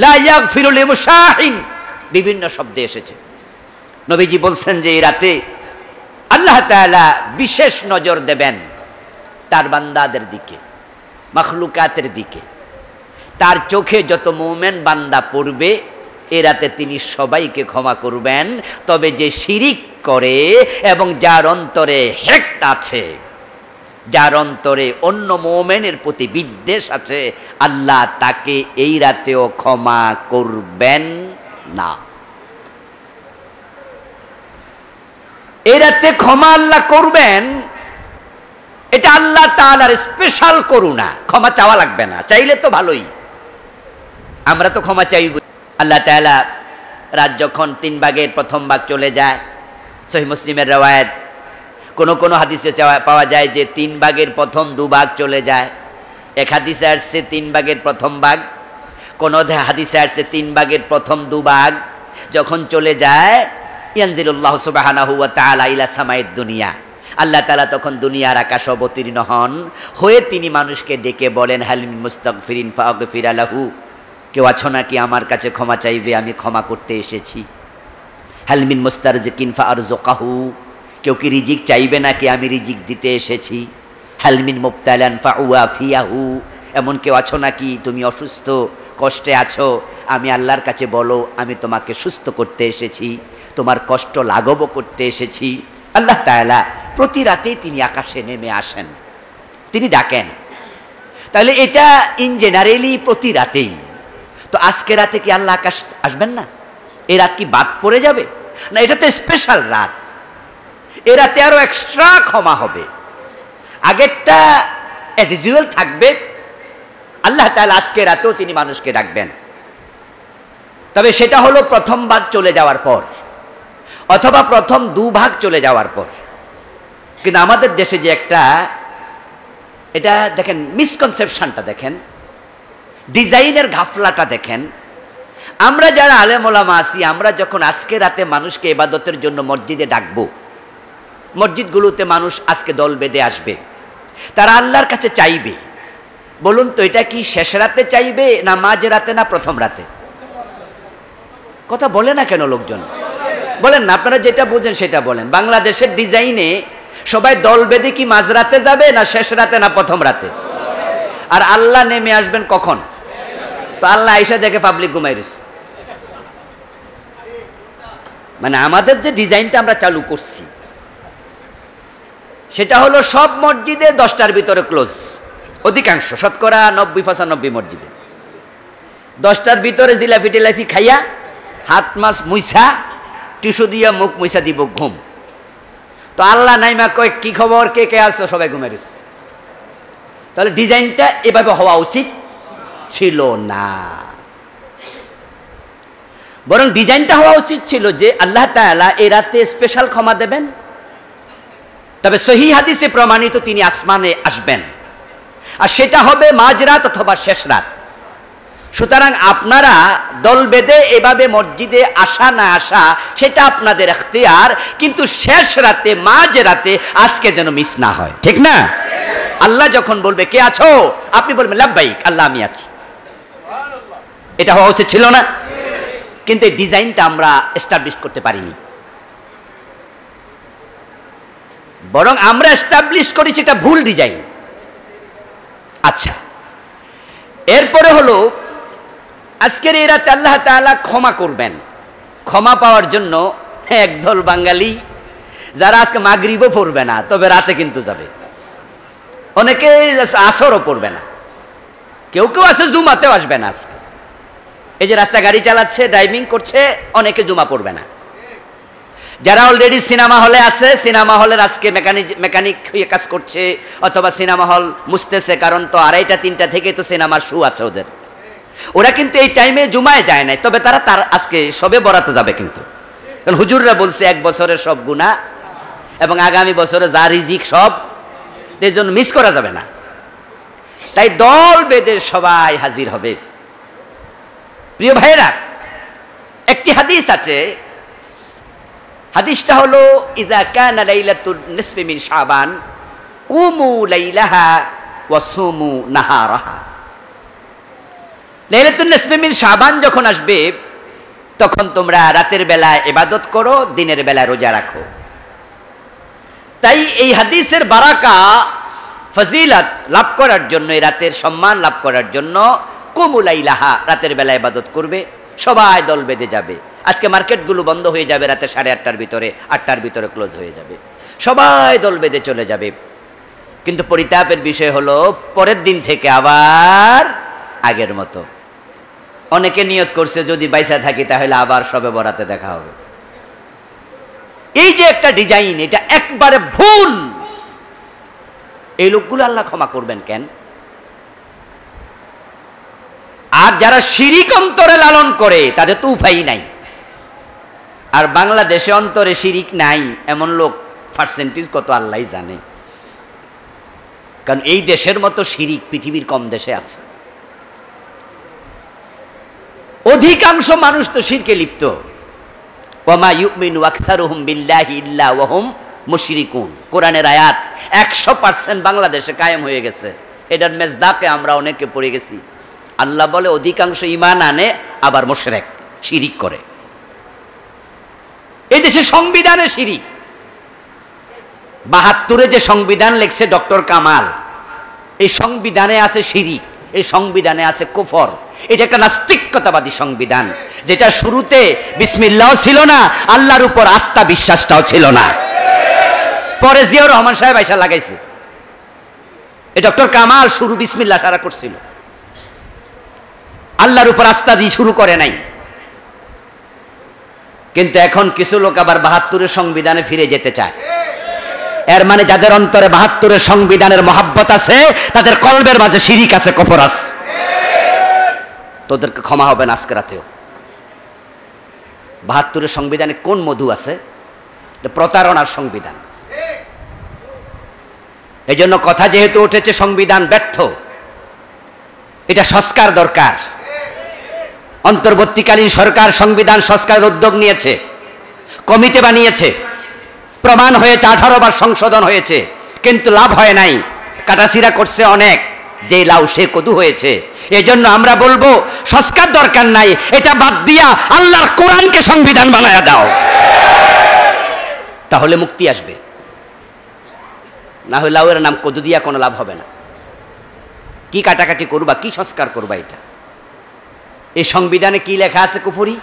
লা ইয়াগফিরু লিমুশাহিন। বিভিন্ন শব্দে এসেছে। নবীজি বলছেন যে এই রাতে আল্লাহ তাআলা বিশেষ নজর দেবেন তার বান্দাদের দিকে, মাখলুকাতের দিকে। তার চোখে যত মুমিন বান্দা পড়বে এ রাতে তিনি সবাইকে ক্ষমা করবেন। তবে যে শিরিক করে এবং যার অন্তরে হেক্ত আছে, যার অন্তরে অন্য মুমিনের প্রতি বিদ্বেষ আছে, আল্লাহ তাকে এই রাতেও ক্ষমা করবেন না। এই রাতে ক্ষমা আল্লাহ করবেন, এটা আল্লাহ তাআলার স্পেশাল করুণা। ক্ষমা চাওয়া লাগবে না, চাইলে তো ভালোই। আমরা তো ক্ষমা চাইব। আল্লাহ তাআলা রাত যখন 3 ভাগের প্রথম ভাগ চলে যায়, সহিহ মুসলিমের রওয়ায়াত, কোন হাদিসে পাওয়া যায় যে 3 ভাগের প্রথম 2 ভাগ চলে যায়। এক হাদিসে আসছে 3 ভাগের প্রথম ভাগ, কোন হাদিসে আসছে 3 ভাগের প্রথম 2 ভাগ যখন চলে যায়, ইয়ানজিলুল্লাহু সুবহানাহু ওয়া তাআলা ইলা সামাইদ দুনিয়া, আল্লাহ তাআলা তখন দুনিয়ার আকাশে অবতীর্ণ হন হয়ে তিনি মানুষকে ডেকে বলেন, হাল মিন মুস্তাগফিরিন ফাগফির লাহু, কেউ আছো নাকি আমার কাছে ক্ষমা চাইবে, আমি ক্ষমা করতে এসেছি। হাল মিন মুস্তারজিকিন ফারযুকাহু, কেউ কি রিজিক চাইবে নাকি, আমি রিজিক দিতে এসেছি। হাল মিন মুবতালান ফাউয়াফিয়াহু, এমন কেউ আছো নাকি তুমি অসুস্থ, কষ্টে আছো, আমি আল্লাহর কাছে বলো আমি তোমাকে সুস্থ করতে এসেছি, তোমার কষ্ট লাঘব করতে এসেছি। আল্লাহ তাআলা প্রতি রাতেই তিনি আকাশে নেমে আসেন, তিনি ডাকেন। তাহলে এটা ইন জেনারেলি প্রতি রাতেই। তো আজকে রাতে কি আল্লাহ আকাশ আসবেন না? এই রাত কি বাদ পড়ে যাবে না? এটা তো স্পেশাল রাত, এ রাতে আরো এক্সট্রা ক্ষমা হবে। আগেরটা অ্যাজ ইউজুয়াল থাকবে। আল্লাহ তাআলা আজকে রাতেও তিনি মানুষকে ডাকবেন, তবে সেটা হলো প্রথম ভাগ চলে যাওয়ার পর অথবা প্রথম 2 ভাগ চলে যাওয়ার পর। কিন্তু আমাদের দেশে যে একটা, এটা দেখেন মিসকনসেপশনটা দেখেন, ডিজাইনের ঘাফলাটা দেখেন। আমরা যারা আলেম ওলামা আছি, আমরা যখন আজকে রাতে মানুষকে ইবাদতের জন্য মসজিদে ডাকবো, মসজিদগুলোতে মানুষ আজকে দল বেঁধে আসবে, তারা আল্লাহর কাছে চাইবে। বলুন তো এটা কি শেষ রাতে চাইবে না মাঝ রাতে না প্রথম রাতে? কথা বলে না কেন লোকজন? বলেন না, আপনারা যেটা বোঝেন সেটা বলেন। বাংলাদেশের ডিজাইনে সবাই দল বেঁধে কি মাঝ রাতে যাবে না শেষ রাতে না প্রথম রাতে? আর আল্লাহ নেমে আসবেন কখন? তো আল্লাহ আইসা দেখে পাবলিক ঘুমাই রয়েছে। মানে আমাদের যে ডিজাইনটা আমরা চালু করছি সেটা হলো সব মসজিদে 10টার ভিতরে ক্লোজ, অধিকাংশ শতকরা 90-95 মসজিদে 10টার ভিতরে জিলাপি টিলাপি খাইয়া হাত মাছ মুইসা টিস্যু দিয়া মুখ মুইসা দিব ঘুম। তো আল্লাহ নাইমা কয় কি খবর, কে কে আছে, সবাই ঘুমে রয়েছে। তাহলে ডিজাইনটা এভাবে হওয়া উচিত ছিল না, বরং ডিজাইনটা হওয়া উচিত ছিল যে আল্লাহ তাআলা এই রাতে স্পেশাল ক্ষমা দেবেন, তবে সহিহ হাদিসে প্রমাণিত তিনি আসমানে আসবেন, আর সেটা হবে মাঝরাত অথবা শেষ রাত। সুতরাং আপনারা দল বেঁধে এভাবে মসজিদে আসা না আসা সেটা আপনাদের এখতিয়ার, কিন্তু শেষ রাতে মাঝ রাতে আজকে যেন মিস না হয়, ঠিক না? আল্লাহ যখন বলবে কে আছো, আপনি বলবেন লাব্বাইক আল্লাহ আমি আছি। এটা হওয়া উচিত ছিল না? কিন্তু এই ডিজাইনটা আমরা এস্টাবলিশ করতে পারিনি, বরং আমরা এস্টাবলিশ করেছি এটা ভুল ডিজাইন। আচ্ছা, এরপরে হলো আজকের এই রাতে আল্লাহ তাআলা ক্ষমা করবেন। ক্ষমা পাওয়ার জন্য একদল বাঙালি যারা আজকে মাগরিবও পড়বে না, তবে রাতে কিন্তু যাবে। অনেকে আসরও পড়বে না, কেউ কেউ আছে জুমাতেও আসবে না। আজকে এই যে রাস্তা গাড়ি চালাচ্ছে, ড্রাইভিং করছে, অনেকে জুমা পড়বে না। যারা অলরেডি সিনেমা হলে আছে, সিনেমা হলের আজকে মেকানিক হয়ে কাজ করছে অথবা সিনেমা হল মুছতেছে, কারণ তো 2:30-3টা থেকে তো সিনেমার শো আছে ওদের। ওরা কিন্তু এই টাইমে জুমায় যায় নাই, তবে তারা আজকে সবে বরাতে যাবে। কিন্তু কারণ হুজুররা বলছে 1 বছরের সব গুনাহ এবং আগামী বছরে যা রিজিক সব, এর জন্য মিস করা যাবে না। তাই দল বেঁধে সবাই হাজির হবে। প্রিয় ভাইরা, একটি হাদিস আছে, হাদিসটা হলো ইযা কানা লাইলাতুন নিসফি মিন শাবান কুমু লাইলাহা ওয়া সুমু নাহারাহা। লাইলাতুন নিসফি মিন শাবান যখন আসবে তখন তোমরা রাতের বেলায় ইবাদত করো, দিনের বেলায় রোজা রাখো। তাই এই হাদিসের বারাকা ফজিলত লাভ করার জন্য, এই রাতের সম্মান লাভ করার জন্য কুমু লাইলাহা, রাতের বেলায় ইবাদত করবে, সবাই দল বেঁধে যাবে। আজকে মার্কেটগুলো বন্ধ হয়ে যাবে রাতে 8:30টার ভিতরে, 8টার ভিতরে ক্লোজ হয়ে যাবে, সবাই দল বেঁধে চলে যাবে। কিন্তু পরিতাপের বিষয় হলো পরের দিন থেকে আবার আগের মতো। অনেকে নিয়ত করছে যদি বাইসা থাকি তাহলে আবার সবে বরাতে দেখা হবে। এই যে একটা ডিজাইন, এটা একবারে ভুল। এই লোকগুলো আল্লাহ ক্ষমা করবেন কেন? আর যারা শিরিক অন্তরে লালন করে তাদের তো উপায় নাই। আর বাংলাদেশে অন্তরে শিরিক নাই এমন লোক পার্সেন্টেজ কত আল্লাহই জানে, কারণ এই দেশের মতো শিরিক পৃথিবীর কম দেশে আছে। অধিকাংশ মানুষ তো শিরকে লিপ্ত। ওয়ামা ইউমিনু আকসারুহুম বিল্লাহি ইল্লা ওয়া হুম মুশরিকুন, কোরআনের আয়াত 100% বাংলাদেশে কায়েম হয়ে গেছে। এটার মেজদাকে আমরা অনেকে পড়ে গেছি। আল্লাহ বলে অধিকাংশ ঈমান আনে আবার মুশরিক, শিরিক করে। এই দেশে সংবিধানে শিরিক। 72-এ যে সংবিধান লিখছে ডক্টর কামাল, এই সংবিধানে আছে শিরিক, এই সংবিধানে আছে কুফর। এটা একটা নাস্তিকতাবাদী সংবিধান, যেটা শুরুতে বিসমিল্লাহ ছিল না, আল্লাহর উপর আস্থা বিশ্বাসটাও ছিল না। পরে জিয়াউর রহমান সাহেব আইসা লাগাইছে। এই ডক্টর কামাল শুরু বিসমিল্লাহ সারা করছিল, আল্লাহর উপর আস্থা দিয়ে শুরু করে নাই। কিন্তু এখন কিছু লোক আবার 72-এর সংবিধানে ফিরে যেতে চায়। এর মানে যাদের অন্তরে 72-এর সংবিধানের মহাব্বত আছে, তাদের কলবের মাঝে শিরিক আছে, কুফর আছে। তোদেরকে ক্ষমা হবে না আজকে রাতেও। 72-এর সংবিধানে কোন মধু আছে? এটা প্রতারণার সংবিধান। এই জন্য কথা যেহেতু উঠেছে সংবিধান ব্যর্থ, এটা সংস্কার দরকার। অন্তর্বর্তীকালীন সরকার সংবিধান সংস্কারের উদ্যোগ নিয়েছে, কমিটি বানিয়েছে, প্রমাণ হয়েছে 18 বার সংশোধন হয়েছে, কিন্তু লাভ হয় নাই। কাটাছিরা করছে অনেক, যে লাউ সে কদু হয়েছে। এজন্য আমরা বলবো সংস্কার দরকার নাই, এটা বাদ দিয়া আল্লাহর কোরআনকে সংবিধান বানায়া দাও, তাহলে মুক্তি আসবে। না হলে লাউয়ের নাম কদু দিয়া কোনো লাভ হবে না। কি কাটাকাটি করবা, কি সংস্কার করবা? এটা এই সংবিধানে কি লেখা আছে? কুফরি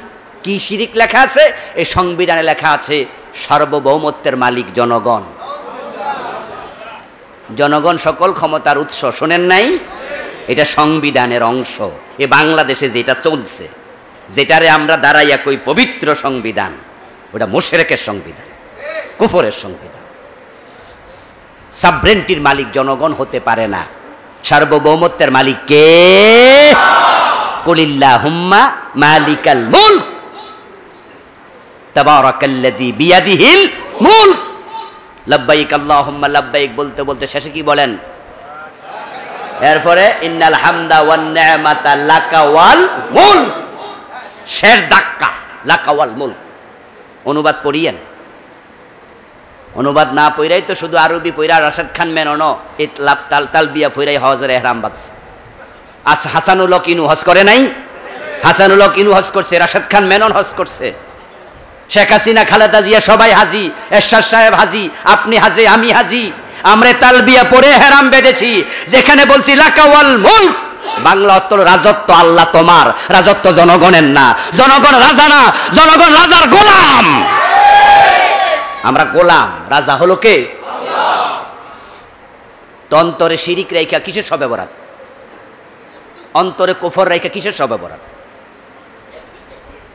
কি শিরিক লেখা আছে? এই সংবিধানে লেখা আছে সার্বভৌমত্বের মালিক জনগণ, জনগণ সকল ক্ষমতার উৎস। শোনেন নাই? এটা সংবিধানের অংশ। এ বাংলাদেশে যেটা চলছে, যেটারে আমরা দাঁড়াইয়া কই পবিত্র সংবিধান, ওটা মুশরিকের সংবিধান, কুফরের সংবিধান। সাবরেন্টির মালিক জনগণ হতে পারে না, সার্বভৌমত্বের মালিক কে? কুলিল্লাহুম্মা মালিকাল মুলক তাবারাকাল্লাযী বিয়াদিহিল মুলক। লাব্বাইক আল্লাহুম্মা লাব্বাইক বলতে বলতে শেষে কি বলেন? এরপরে ইন্নাল হামদা ওয়ান নি'মাতা লাকা ওয়াল মুলক। শেষ ধাক্কা লাকা ওয়াল মুলক। অনুবাদ পড়িয়েন। অনুবাদ না পড়াই তো শুধু আরবি পড়া রাশেদ খান মেনন ইতলাব তাল তালবিয়া পড়াই হজরে ইহরাম বাঁধছে। হাসানুল হক ইনু হজ করে নাই? হাসানুল হক ইনু হজ করছে, রাশেদ খান মেনন হজ করছে, শেখ হাসিনা, খালেদা জিয়া সবাই হাজি, এরশাদ সাহেব হাজি, আপনি হাজি, আমি হাজি। আমরা তালবিয়া পড়ে ইহরাম বেঁধেছি, যেখানে বলছি লাকা ওয়াল মুলক। বাংলা অর্থ রাজত্ব আল্লাহ তোমার, রাজত্ব জনগণের না। জনগণ রাজা না, জনগণ রাজার গোলাম। আমরা গোলাম, রাজা হলো কে? আল্লাহ। তো অন্তরে শিরিক রাইখা কিসের সবে বরাত? অন্তরে কুফর রাইখা কিসের সবে বরাত?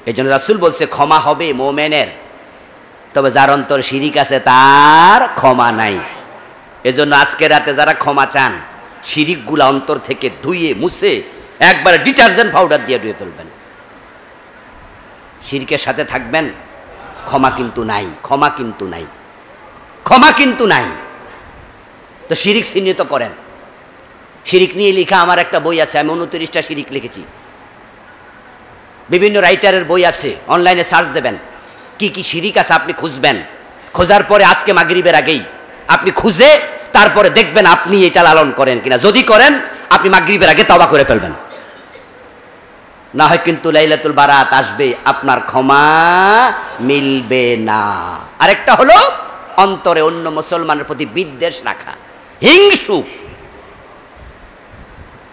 এই জন্য রাসূল বলছে ক্ষমা হবে মুমিনের, তবে যার অন্তর শিরিক আছে তার ক্ষমা নাই। এজন্য আজকে রাতে যারা ক্ষমা চান, শিরিকগুলা অন্তর থেকে ধুয়ে মুছে একবারে ডিটারজেন্ট পাউডার দিয়ে ধুয়ে ফেলবেন। শিরিকের সাথে থাকবেন, ক্ষমা কিন্তু নাই, ক্ষমা কিন্তু নাই, ক্ষমা কিন্তু নাই। তো শিরিক চিহ্নিত করেন। শিরিক নিয়ে লেখা আমার একটা বই আছে, আমি 29টা শিরিক লিখেছি। বিভিন্ন রাইটারের বই আছে, অনলাইনে সার্চ দেবেন, কি কি শিরিক আছে আপনি খুঁজবেন। খোঁজার পরে আজকে মাগরিবের আগেই আপনি খুঁজে তারপরে দেখবেন আপনি এটা লালন করেন কিনা। যদি করেন আপনি মাগরিবের আগে তওবা করে ফেলবেন, না হয় কিন্তু লাইলাতুল বারাত আসবে, আপনার ক্ষমা মিলবে না। আরেকটা হলো অন্তরে অন্য মুসলমানের প্রতি বিদ্বেষ রাখা, হিংসু।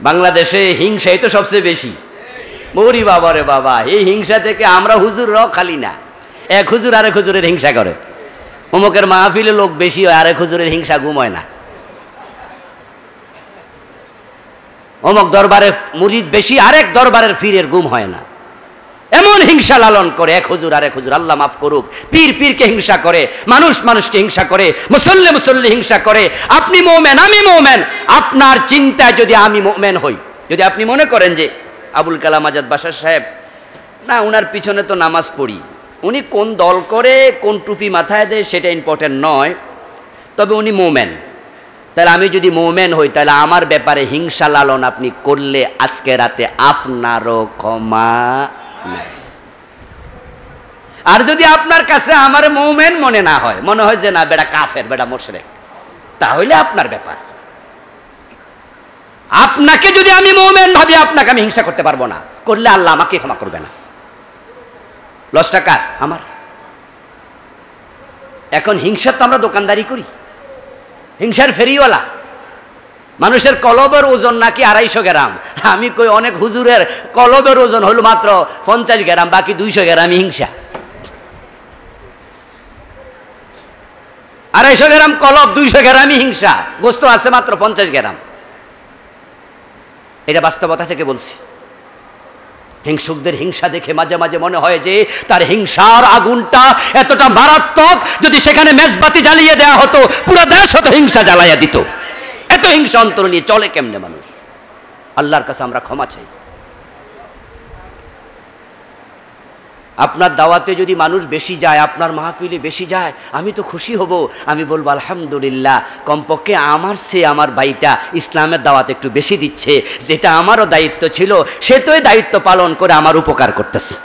বাংলাদেশে হিংসাই তো সবচেয়ে বেশি। মরি বাবা রে বাবা, এই হিংসা থেকে আমরা হুজুররাও খালি না। এক হুজুর আরেক হুজুরের হিংসা করে, অমুকের মাহফিলে লোক বেশি হয়, আরেক হুজুরের হিংসা ঘুম হয় না। অমুক দরবারে মুরিদ বেশি, আরেক দরবারের পীরের ঘুম হয় না। এমন হিংসা লালন করে এক হুজুর আরেক হুজুর, আল্লাহ মাফ করুক। পীর পীরকে হিংসা করে, মানুষ মানুষকে হিংসা করে, মুসল্লি মুসল্লি হিংসা করে। আপনি মুমিন, আমি মুমিন, আপনার চিন্তায় যদি আমি মুমিন হই, যদি আপনি মনে করেন যে আবুল কালাম আজাদ বাশার সাহেব, না উনার পিছনে তো নামাজ পড়ি, উনি কোন দল করে, কোন টুপি মাথায় দেয় সেটা ইম্পর্টেন্ট নয়, তবে উনি মুমিন। তাহলে আমি যদি মুমিন হই, তাহলে আমার ব্যাপারে হিংসা লালন আপনি করলে আজকে রাতে আপনারও ক্ষমা নাই। আর যদি আপনার কাছে আমার মুমিন মনে না হয়, মনে হয় যে না বেটা কাফের, বেটা মুশরিক, তাহলে আপনার ব্যাপার। আপনাকে যদি আমি মুমিন ভাবি, আপনাকে আমি হিংসা করতে পারবো না, করলে আল্লাহ আমাকে ক্ষমা করবে না। লসটা কার? আমার। এখন হিংসার তো আমরা দোকানদারি করি, হিংসার ফেরিওয়ালা। মানুষের কলবের ওজন নাকি 250 গ্রাম, আমি কই অনেক হুজুরের কলবের ওজন হলো মাত্র 50 গ্রাম, বাকি 200 গ্রামই হিংসা। 250 গ্রাম কলব, 200 গ্রামই হিংসা, গোস্ত আছে মাত্র 50 গ্রাম। এটা বাস্তবতা থেকে বলছি। হিংসুকদের হিংসা দেখে মাঝে মাঝে মনে হয় যে তার হিংসার আগুনটা এতটা মারাত্মক, যদি সেখানে মেজবাতি জ্বালিয়ে দেওয়া হতো পুরো দেশ হতো হিংসা জ্বালাইয়া দিত। এত হিংসা অন্তর নিয়ে চলে কেমনে মানুষ? আল্লাহর কাছে আমরা ক্ষমা চাই। আপনার দাওয়াতে যদি মানুষ বেশি যায়, আপনার মাহফিলে বেশি যায়, আমি তো খুশি হব। আমি বলবো আলহামদুলিল্লাহ, কমপক্ষে আমার সে আমার ভাইটা ইসলামের দাওয়াত একটু বেশি দিচ্ছে, যেটা আমারও দায়িত্ব ছিল সে তো দায়িত্ব পালন করে আমার উপকার করতেছে।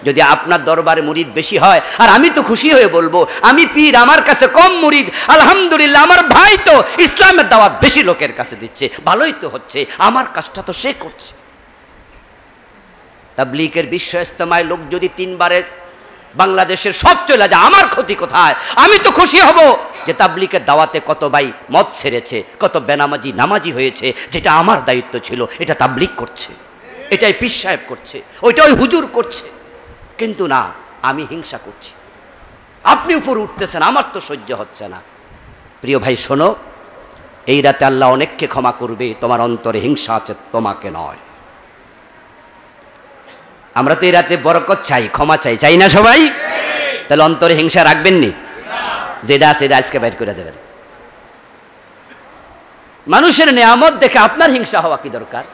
যদি আপনার দরবারে মুরিদ বেশি হয়, আর আমি তো খুশি হয়ে বলবো আমি পীর, আমার কাছে কম মুরিদ, আলহামদুলিল্লাহ আমার ভাই তো ইসলামের দাওয়াত বেশি লোকের কাছে দিচ্ছে, ভালোই তো হচ্ছে, আমার কাজটা তো সে করছে। তাবলীগের বিশ্ব ইজতেমায় লোক যদি 3 বারে বাংলাদেশের সব চলে যায়, আমার ক্ষতি কোথায়? আমি তো খুশি হব যে তাবলীগের দাওয়াতে কত ভাই মদ ছেড়েছে, কত বেনামাজি নামাজি হয়েছে, যেটা আমার দায়িত্ব ছিল এটা তাবলীগ করছে, এটাই পীর সাহেব করছে, ওইটা ওই হুজুর করছে। কিন্তু না, আমি হিংসা করছি, আপনি উপর উঠতেছেন, আমার তো সহ্য হচ্ছে না। প্রিয় ভাই শোনো, এই রাতে আল্লাহ অনেককে ক্ষমা করবে, তোমার অন্তরে হিংসা আছে, তোমাকে নয়। আমরা তো এই রাতে বরকত চাই, ক্ষমা চাই, চাই না সবাই? তাহলে অন্তরে হিংসা রাখবেননি, যেটা আছে এটা আজকে বাইর করে দেবেন। মানুষের নিয়ামত দেখে আপনার হিংসা হওয়া কি দরকার?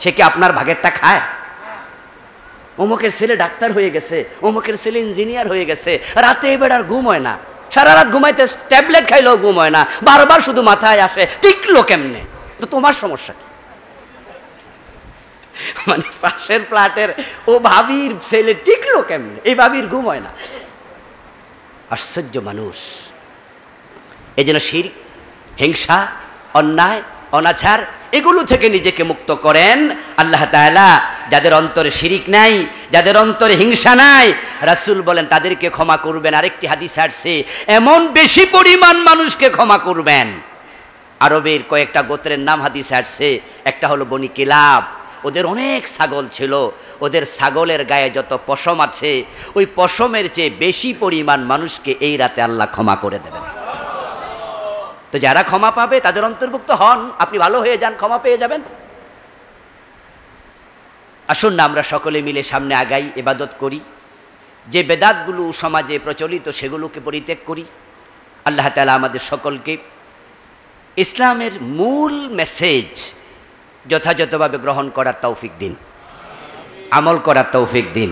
সে কি আপনার ভাগেরটা খায়? অমুকের ছেলে ডাক্তার হয়ে গেছে, অমুকের ছেলে ইঞ্জিনিয়ার হয়ে গেছে, রাতে এবার আর ঘুম হয় না, সারা রাত ঘুমাইতে ট্যাবলেট খাইলেও ঘুম হয় না, বারবার শুধু মাথায় আসে, টিকলো কেমনে? তো তোমার সমস্যা কি? মানে পাশের ফ্ল্যাটের ও ভাবির ছেলে টিকলো কেমনে, এই ভাবির ঘুম হয় না। আশ্চর্য মানুষ। এই জন্য শিরক, হিংসা, অন্যায়, অনাচার এগুলো থেকে নিজেকে মুক্ত করেন আল্লাহ তাআলা। যাদের অন্তরে শিরিক নাই, যাদের অন্তরে হিংসা নাই, রাসূল বলেন তাদেরকে ক্ষমা করবেন। আরেকটি হাদিস আসছে, এমন বেশি পরিমাণ মানুষকে ক্ষমা করবেন। আরবের কয়েকটা গোত্রের নাম হাদিস আসছে, একটা হলো বনি কিলাব। ওদের অনেক ছাগল ছিল, ওদের ছাগলের গায়ে যত পশম আছে ওই পশমের চেয়ে বেশি পরিমাণ মানুষকে এই রাতে আল্লাহ ক্ষমা করে দেবেন। তো যারা ক্ষমা পাবে তাদের অন্তর্ভুক্ত হন, আপনি ভালো হয়ে যান, ক্ষমা পেয়ে যাবেন। আসুন না আমরা সকলে মিলে সামনে আগাই, ইবাদত করি, যে বেদাতগুলো সমাজে প্রচলিত সেগুলোকে পরিত্যাগ করি। আল্লাহ তাআলা আমাদের সকলকে ইসলামের মূল মেসেজ যথাযথভাবে গ্রহণ করার তৌফিক দিন, আমল করার তৌফিক দিন।